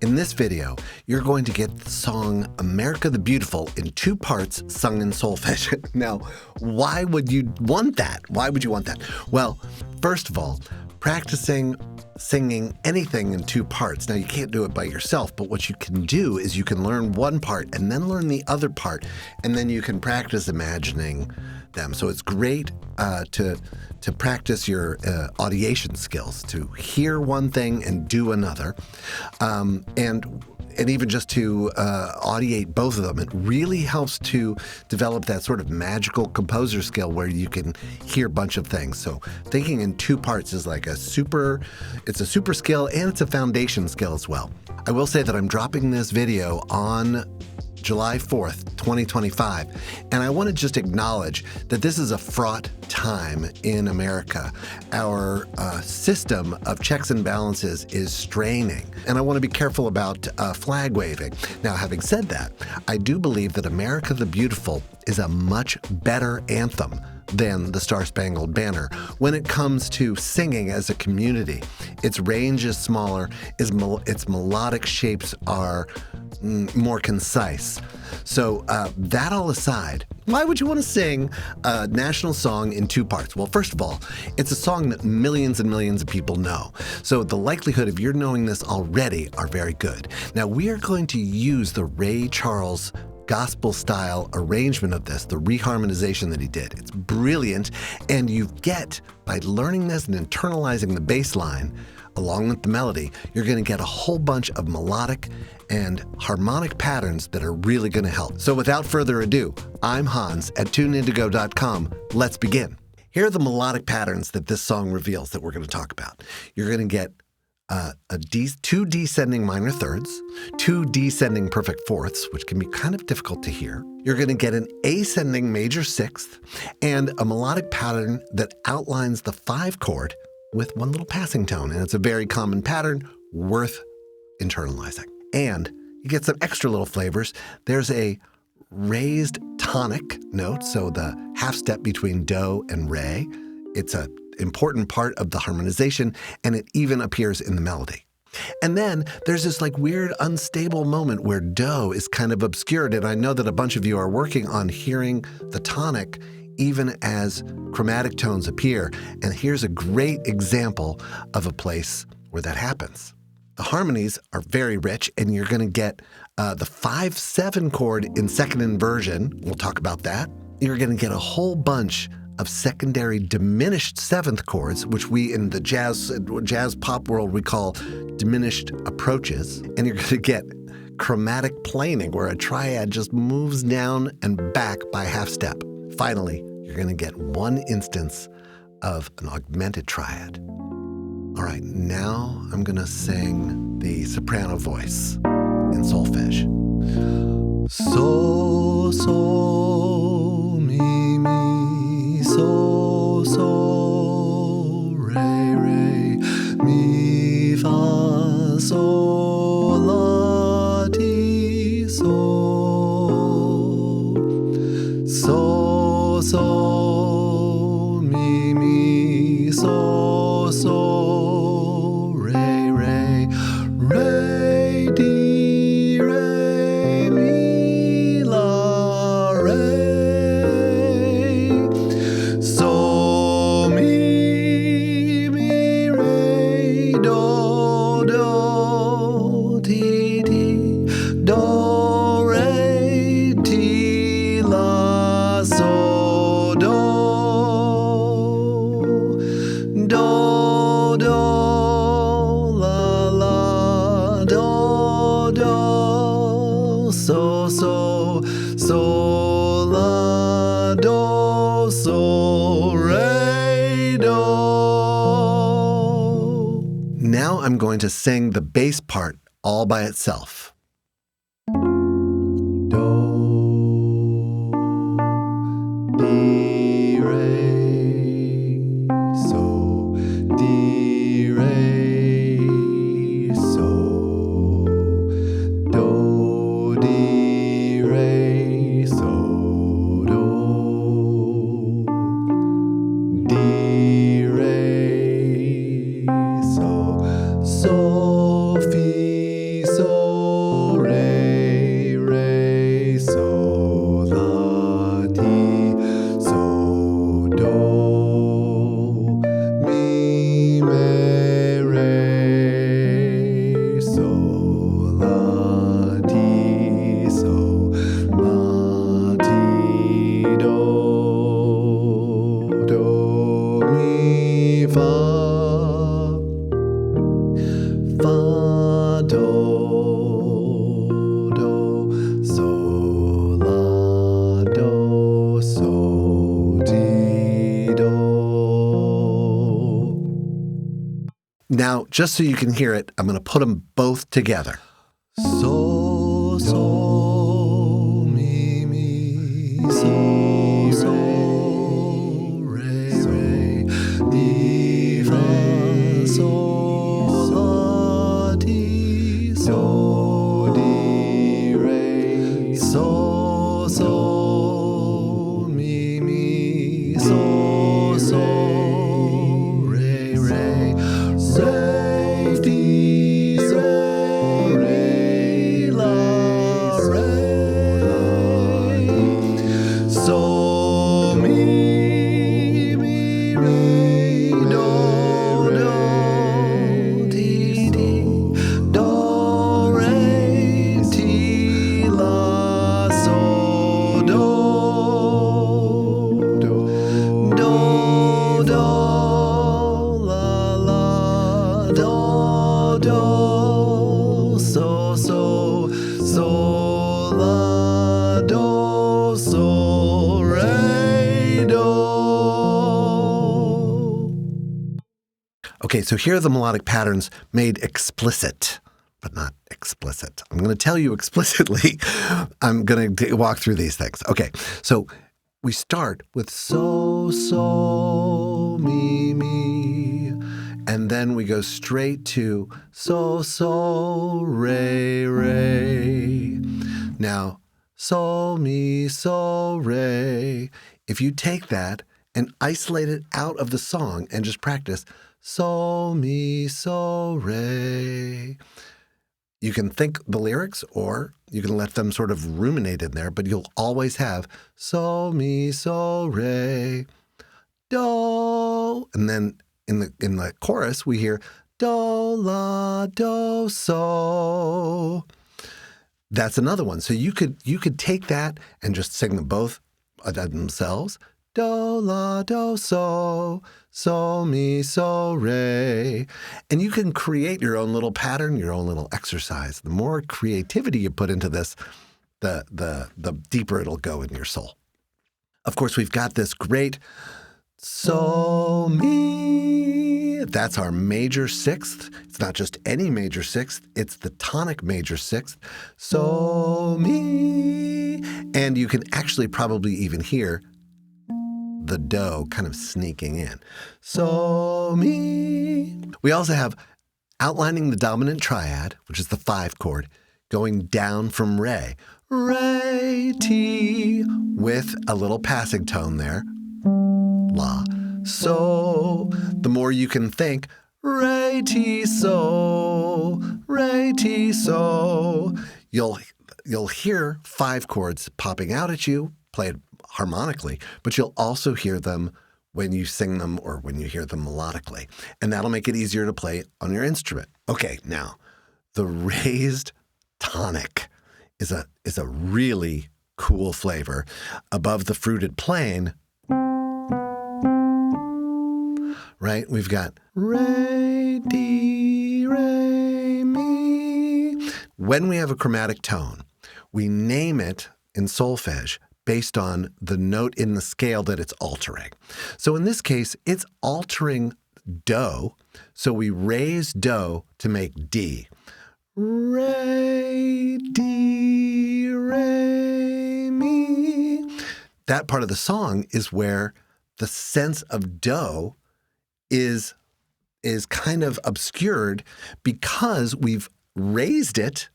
In this video, you're going to get the song America the Beautiful in 2 parts sung in solfège. Now, why would you want that? Why would you want that? Well, first of all, practicing singing anything in 2 parts. Now, you can't do it by yourself, but what you can do is you can learn one part and then learn the other part, and then you can practice imagining them. So it's great to practice your audiation skills, to hear one thing and do another, and even just to audiate both of them. It really helps to develop that sort of magical composer skill where you can hear a bunch of things. So thinking in 2 parts is like it's a super skill, and it's a foundation skill as well. I will say that I'm dropping this video on July 4th, 2025, and I want to just acknowledge that this is a fraught time in America. Our system of checks and balances is straining, and I want to be careful about flag waving. Now, having said that, I do believe that America the Beautiful is a much better anthem than the Star-Spangled Banner when it comes to singing as a community. Its range is smaller, its melodic shapes are more concise. So that all aside, why would you want to sing a national song in 2 parts? Well, first of all, it's a song that millions and millions of people know. So the likelihood of your knowing this already are very good. Now, we are going to use the Ray Charles gospel-style arrangement of this, the reharmonization that he did. It's brilliant, and you get, by learning this and internalizing the bass line, along with the melody, you're going to get a whole bunch of melodic and harmonic patterns that are really going to help. So without further ado, I'm Hans at tuneindigo.com. Let's begin. Here are the melodic patterns that this song reveals that we're going to talk about. You're going to get 2 descending minor thirds, 2 descending perfect fourths, which can be kind of difficult to hear. You're going to get an ascending major 6th, and a melodic pattern that outlines the 5 chord with one little passing tone. And it's a very common pattern, worth internalizing. And you get some extra little flavors. There's a raised tonic note, so the half step between do and re. It's an important part of the harmonization, and it even appears in the melody. And then there's this like weird unstable moment where do is kind of obscured, and I know that a bunch of you are working on hearing the tonic even as chromatic tones appear, and here's a great example of a place where that happens. The harmonies are very rich, and you're going to get the 5/7 chord in second inversion. We'll talk about that. You're going to get a whole bunch of secondary diminished 7th chords, which we in the jazz pop world we call diminished approaches. And you're going to get chromatic planing, where a triad just moves down and back by half step. Finally, you're going to get one instance of an augmented triad. All right, now I'm going to sing the soprano voice in solfège. So, so, mi, mi, so, so, re, re, mi, fa, sol, la, ti, so, so, so, mi, mi, so, so, re, re, re, di, re, mi, la, re, so, mi, re, do, do, ti, ti, do, re, ti, la, so, do, do, do, la, la, do, do, so, so, so, la, do, so, re, do. Now I'm going to sing the bass part all by itself. Do, di, re, so, di, re, so, do, di, re, so, do, di, re, so, fi, so, Now, just so you can hear it, I'm going to put them both together. So, so, mi, mi, so, so, re, re, di, fa, sol, la, ti, so, di, re, so, so, mi, mi, so, so, re, re, re, di, re, la, re, so, mi, mi, re, do, do, di, di, do, re, ti, la, so, do, do, do, la, la, do, do, so, so, la, do, so, re, do. Okay, so here are the melodic patterns made explicit, but not explicit. I'm going to tell you explicitly. I'm going to walk through these things. Okay, so we start with so, so, mi, mi, and then we go straight to so, so, re, re. Now, so, mi, so, re. If you take that and isolate it out of the song and just practice so, mi, so, re, you can think the lyrics or you can let them sort of ruminate in there, but you'll always have so, mi, so, re, do. And then in the chorus, we hear do, la, do, so. That's another one. So you could take that and just sing them both themselves. Do, la, do, so, mi, so, re. And you can create your own little pattern, your own little exercise. The more creativity you put into this, the deeper it'll go in your soul. Of course, we've got this great so, mi. That's our major sixth. It's not just any major sixth. It's the tonic major sixth. So, mi. And you can actually probably even hear the do kind of sneaking in. So, mi. We also have outlining the dominant triad, which is the 5 chord, going down from re. Re, ti, with a little passing tone there. La. So, the more you can think, re, ti, so, you'll hear 5 chords popping out at you, played harmonically, but you'll also hear them when you sing them or when you hear them melodically. And that'll make it easier to play on your instrument. Okay, now, the raised tonic is a really cool flavor. Above the fruited plain, right, we've got re, di, re, mi. When we have a chromatic tone, we name it in solfège based on the note in the scale that it's altering. So in this case, it's altering do, so we raise do to make D. Re, di, re, mi. That part of the song is where the sense of do is kind of obscured because we've raised it,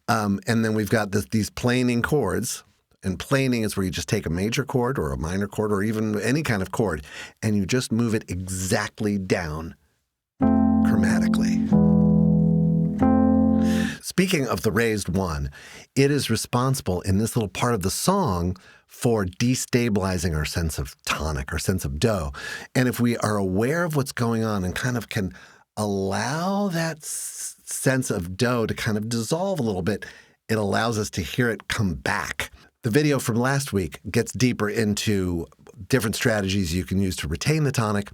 and then we've got these planing chords. And planing is where you just take a major chord or a minor chord or even any kind of chord, and you just move it exactly down chromatically. Speaking of the raised one, it is responsible in this little part of the song for destabilizing our sense of tonic, our sense of do. And if we are aware of what's going on and kind of can allow that sense of do to kind of dissolve a little bit, it allows us to hear it come back. The video from last week gets deeper into different strategies you can use to retain the tonic.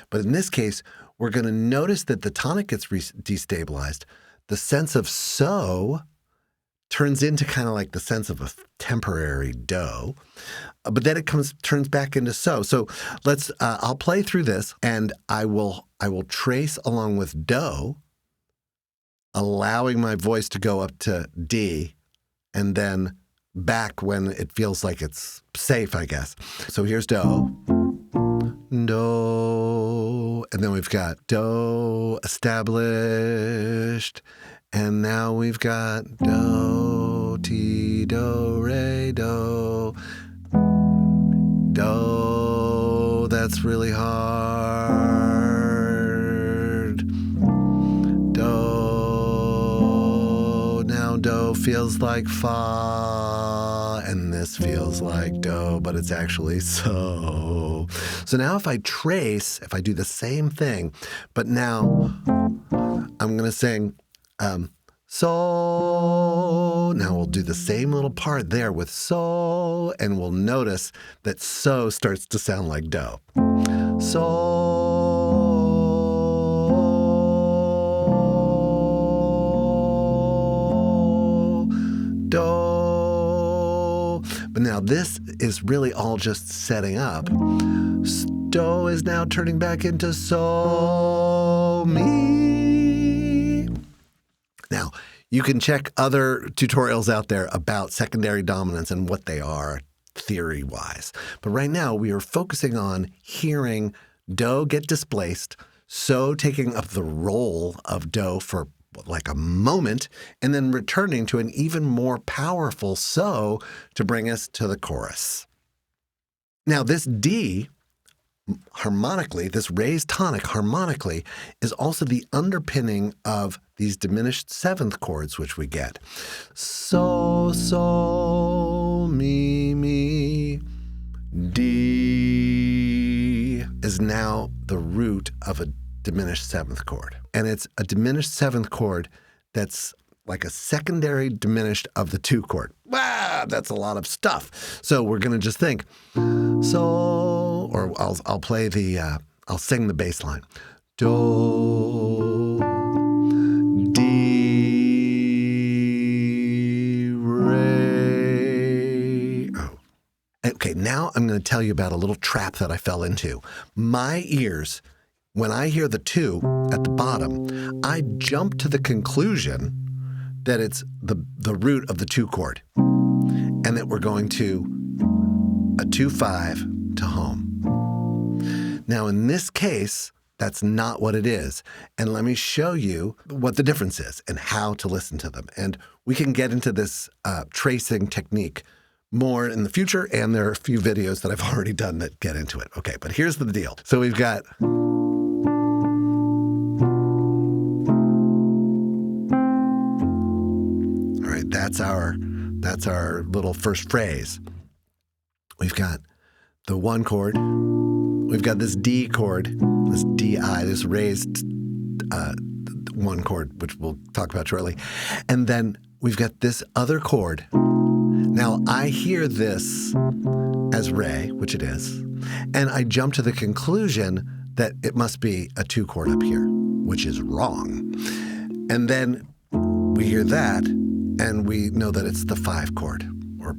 But in this case, we're going to notice that the tonic gets destabilized. The sense of so turns into kind of like the sense of a temporary do, but then it turns back into so. So I'll play through this, and I will trace along with do, allowing my voice to go up to D, and then back when it feels like it's safe, I guess. So here's do, do, and then we've got do established, and now we've got do, ti, do, re, do, do. That's really hard. Do. Now do feels like fa, and this feels like do, but it's actually so. So now if I do the same thing, but now I'm going to sing so. Now we'll do the same little part there with so, and we'll notice that so starts to sound like do. So, do. But now this is really all just setting up. Do is now turning back into so, mi. Now, you can check other tutorials out there about secondary dominants and what they are theory-wise. But right now, we are focusing on hearing do get displaced, so taking up the role of do for like a moment, and then returning to an even more powerful so to bring us to the chorus. Now, this D harmonically, this raised tonic harmonically, is also the underpinning of these diminished seventh chords, which we get. So, so, mi, mi, D is now the root of a diminished seventh chord. And it's a diminished seventh chord that's like a secondary diminished of the two chord. Wow, that's a lot of stuff. So we're going to just think, so, or I'll play I'll sing the bass line. Do, D, re. Oh. Okay, now I'm going to tell you about a little trap that I fell into. My ears, when I hear the two at the bottom, I jump to the conclusion that it's the root of the two chord, and that we're going to a 2-5 to home. Now, in this case, that's not what it is. And let me show you what the difference is and how to listen to them. And we can get into this tracing technique more in the future, and there are a few videos that I've already done that get into it. Okay, but here's the deal. So we've got... That's our little first phrase. We've got the one chord. We've got this D chord, this DI, this raised one chord, which we'll talk about shortly. And then we've got this other chord. Now, I hear this as re, which it is, and I jump to the conclusion that it must be a two chord up here, which is wrong. And then we hear that, and we know that it's the 5 chord, or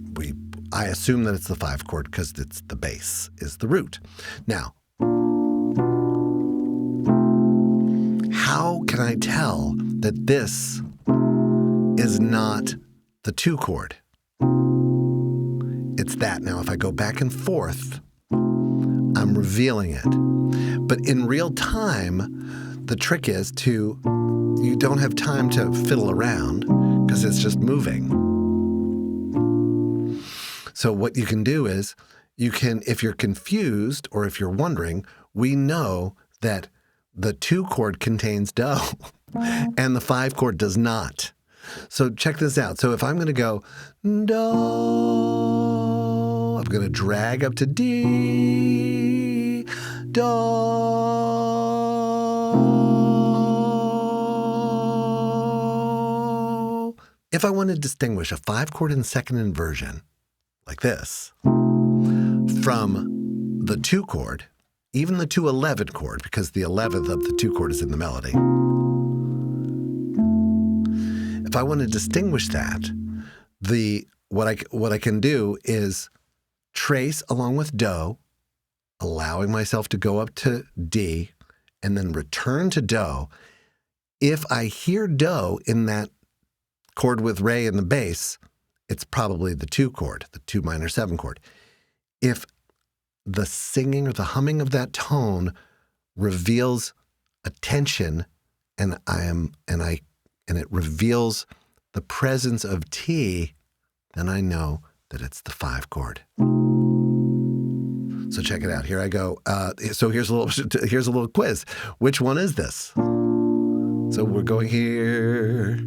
I assume that it's the 5 chord because it's the bass is the root. Now, how can I tell that this is not the 2 chord? It's that. Now, if I go back and forth, I'm revealing it. But in real time, the trick is you don't have time to fiddle around because it's just moving. So what you can do is if you're confused or if you're wondering, we know that the 2 chord contains do and the 5 chord does not. So check this out. So if I'm going to go do, I'm going to drag up to D, do. If I want to distinguish a 5 chord in second inversion, like this, from the 2 chord, even the 2/11 chord, because the 11th of the 2 chord is in the melody. If I want to distinguish that, what I can do is trace along with Do, allowing myself to go up to D, and then return to Do. If I hear Do in that chord with Re in the bass, it's probably the 2 chord, the 2 minor 7 chord. If the singing or the humming of that tone reveals a tension, and it reveals the presence of T, then I know that it's the 5 chord. So check it out. Here I go. So here's a little quiz. Which one is this? So we're going here.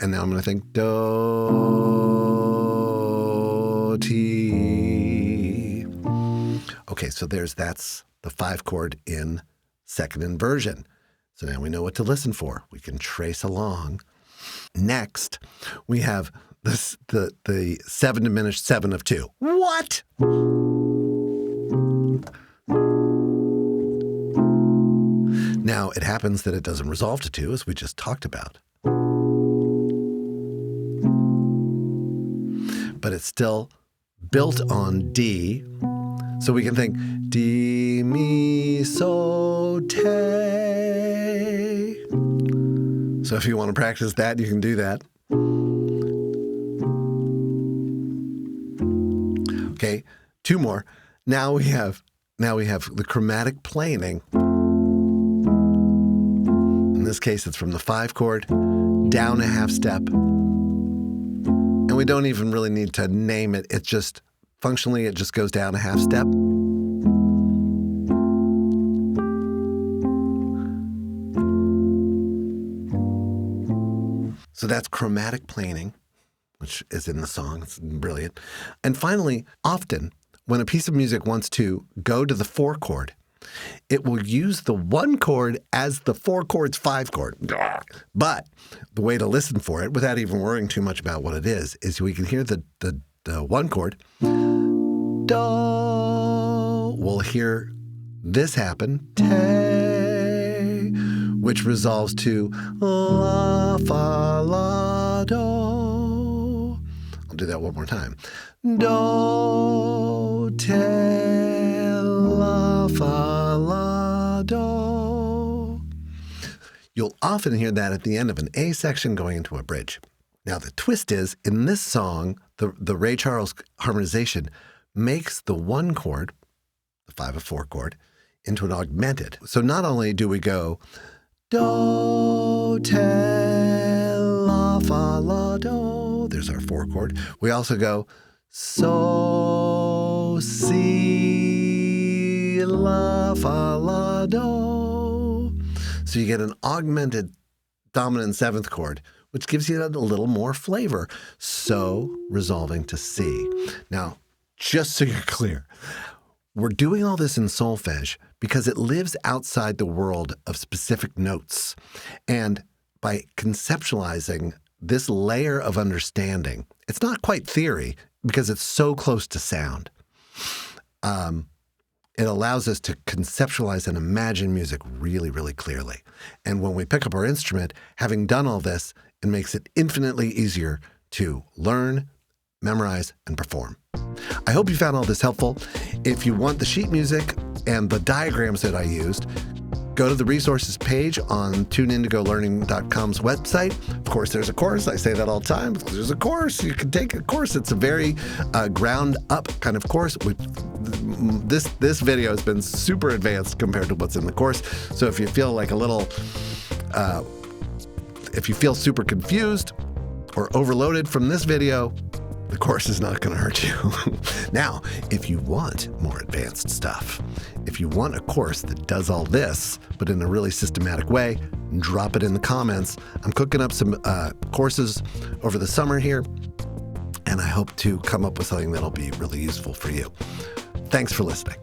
And now I'm going to think Do, T. Okay, so that's the 5 chord in second inversion. So now we know what to listen for. We can trace along. Next, we have the 7 diminished 7 of 2. What? Now, it happens that it doesn't resolve to 2, as we just talked about. But it's still built on D. So we can think D, Mi, So, Te. So if you want to practice that, you can do that. Okay, 2 more. Now we have the chromatic planing. In this case, it's from the 5 chord down a half step. And we don't even really need to name it. It just, functionally, it just goes down a half step. So that's chromatic planing, which is in the song. It's brilliant. And finally, often, when a piece of music wants to go to the 4 chord, it will use the 1 chord as the 4 chord's 5 chord. But the way to listen for it, without even worrying too much about what it is we can hear the 1 chord. Do. We'll hear this happen. Te, which resolves to La, Fa, La, Do. I'll do that one more time. Do, Te, La, Fa, La, Do. You'll often hear that at the end of an A section going into a bridge. Now, the twist is, in this song, the Ray Charles harmonization makes the 1 chord, the 5 of 4 chord, into an augmented. So not only do we go Do, Te, La, Fa, La, Do. There's our 4 chord. We also go So, Si, La, Fa, La, Do. So you get an augmented dominant 7th chord, which gives you a little more flavor. So resolving to C. Now, just so you're clear, we're doing all this in solfège because it lives outside the world of specific notes. And by conceptualizing this layer of understanding, it's not quite theory because it's so close to sound. It allows us to conceptualize and imagine music really, really clearly. And when we pick up our instrument, having done all this, it makes it infinitely easier to learn, memorize, and perform. I hope you found all this helpful. If you want the sheet music and the diagrams that I used, go to the resources page on tuneindigolearning.com's website. Of course, there's a course. I say that all the time. There's a course. You can take a course. It's a very ground-up kind of course. This video has been super advanced compared to what's in the course. So if you feel like if you feel super confused or overloaded from this video, the course is not going to hurt you. Now, if you want more advanced stuff, if you want a course that does all this, but in a really systematic way, drop it in the comments. I'm cooking up some courses over the summer here, and I hope to come up with something that'll be really useful for you. Thanks for listening.